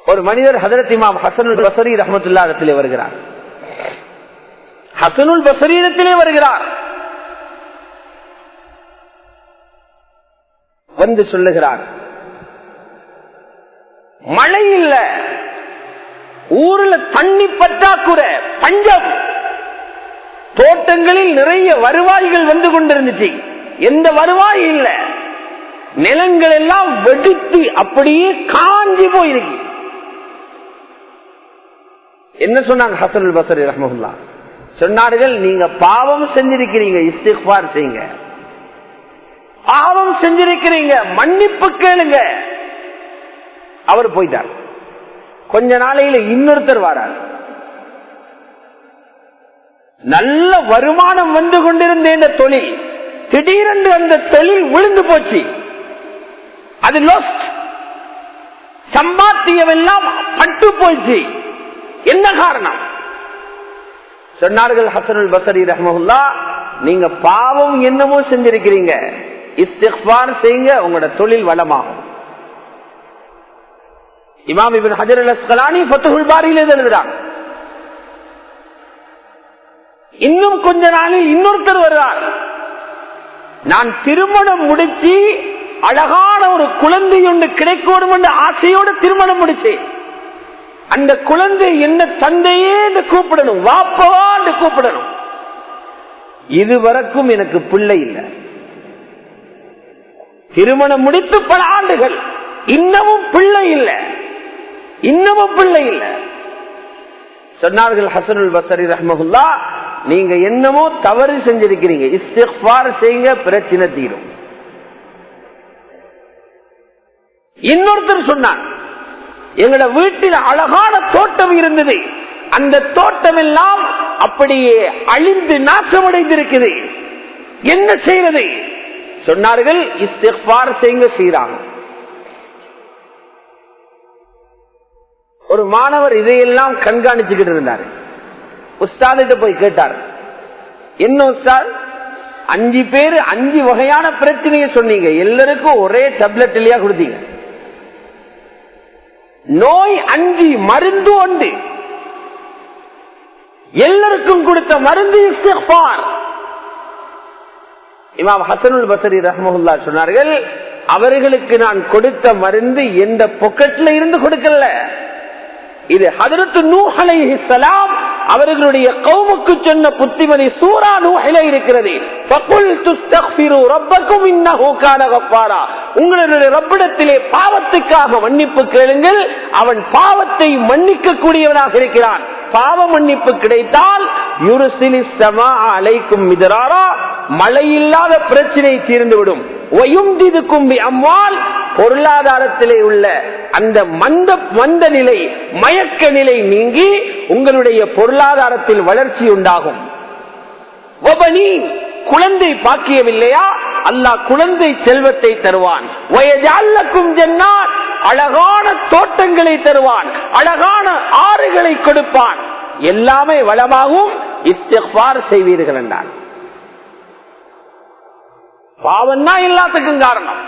ஒரு மனிதர் ஹஜரத் இமாம் ஹசனுல் பஸரி ரஹ்மத்துல்லாஹி இடத்திலே வருகிறார். ஹசனுல் பஸரி இடத்திலே வருகிறார். வந்து சொல்லுகிறார், மழை இல்ல, ஊர்ல தண்ணி பற்றாக்குறை, பஞ்சம், தோட்டங்களில் நிறைய வருவாய்கள் வந்து கொண்டிருந்துச்சு, எந்த வருவாய் இல்ல, நிலங்கள் எல்லாம் வெடித்து அப்படியே காஞ்சி போயிருக்கு. என்ன சொன்னாங்க ஹசனுல் பஸரி ரஹ்மத்துல்லாஹ்? சொன்னார்கள், நீங்க பாவம் செஞ்சிருக்கிறீங்க, இஸ்திக்ஃபார் செய்யுங்க. பாவம் செஞ்சிருக்கிறீங்க, மன்னிப்பு கேளுங்க. அவர் போயிட்டார். கொஞ்ச நாளையில இன்னொருத்தர் வரார். நல்ல வருமானம் வந்து கொண்டிருந்த இந்த தொழில் திடீரென்று அந்த தொழில் விழுந்து போச்சு. அது லாஸ்ட், சம்பாத்தியம் எல்லாம் பட்டு போச்சு. என்ன காரணம்? சொன்னார்கள் ஹசனுல் பஸரி ரஹ்மத்துல்லாஹ், நீங்க பாவம் என்னமோ செஞ்சிருக்கிறீங்க, இஸ்திக்ஃபார் செய்யுங்க, உங்களோட தொழில் வளமாகும். இமாம் இப்னு ஹஜர் அல் அஸ்கலானி ஃபத்ஹுல் பாரியில எழுதுறாங்க. இன்னும் கொஞ்ச நாளில் இன்னொருத்தர் வருவார். நான் திருமணம் முடிச்சு அழகான ஒரு குழந்தை ஒன்று கிடைக்கணும் என்ற ஆசையோடு திருமணம் முடிச்சேன். அந்த குழந்தை என்ன தந்தையே என்று கூப்பிடணும், வாப்பவா என்று கூப்பிடணும். இதுவரைக்கும் எனக்கு பிள்ளை இல்லை. திருமணம் முடித்து பல ஆண்டுகள், இன்னமும் பிள்ளை இல்லை, இன்னமும் பிள்ளை இல்லை. சொன்னார்கள் ஹசனுல் பஸரி ரஹ்மத்துல்லாஹ், நீங்க என்னமோ தவறு செஞ்சிருக்கிறீங்க, இஸ்திக்ஃபார் செய்யுங்க, பிரச்சனை தீரும். இன்னொருத்தர் சொன்னார், எங்களோட வீட்டில் அழகான தோட்டம் இருந்தது, அந்த தோட்டம் எல்லாம் அப்படியே அழிந்து நாசமடைந்திருக்குது, என்ன செய்யறது? சொன்னார்கள், இஸ்திக்ஃபார் செய்யுங்க, செய்றாங்க. ஒரு மாணவர் இதையெல்லாம் கண்காணிச்சுக்கிட்டு இருந்தார். உஸ்தாதிட்ட போய் கேட்டார், என்ன உஸ்தாத், 5 பேர் 5 வகையான பிரச்சனையை சொன்னீங்க, எல்லாருக்கும் ஒரே டேப்லெட் இல்லையா கொடுத்தீங்க? நோய் 5, மருந்து 1, எல்லாருக்கும் கொடுத்த மருந்து இஸ்திக்ஃபார். இமாம் ஹசனுல் பஸரி ரஹ்மத்துல்லாஹ் சொன்னார்கள், அவர்களுக்கு நான் கொடுத்த மருந்து எந்த பாக்கெட்ல இருந்து கொடுக்கல, இது ஹஜ்ரத் நூஹ் அலைஹிஸ்ஸலாம் அவர்களுடைய கௌமுக்கு சொன்ன புத்திமதி சூரா நூஹில இருக்கிறது. ஃபகுல் துஸ்தக்ஃபிரு ரப்பக்கும் இன்னஹு கான கஃபாரா, உங்களுடைய ரப்பிடத்திலே பாவத்துக்காக மன்னிப்பு கேளுங்கள், அவன் பாவத்தை மன்னிக்க கூடியவனாக இருக்கிறான். பாவ மன்னிப்பு கிடைத்தால் யுர்சிலிஸ் ஸமாஅ அலைக்கும் மிதராரா, மழை இல்லாத பிரச்சனை தீர்ந்துவிடும். வயும்திதுக்கும் பிஅம்வால், பொருளாதாரத்திலே உள்ள அந்த மந்த நிலை, மயக்க நிலை நீங்கி உங்களுடைய பொருளாதாரத்தில் வளர்ச்சி உண்டாகும். வபனீன், குழந்தை பாக்கியவில்லையா, அல்லாஹ் குழந்தை செல்வத்தை தருவான். வயஜஅல்லக்கும் ஜன்னாத், அழகான தோட்டங்களை தருவான், அழகான ஆறுகளை கொடுப்பான், எல்லாமே வளமாகும். இஸ்திக்ஃபார் செய்வீர்கள் என்றார். பாவம்னா எல்லாத்துக்கும் காரணம்.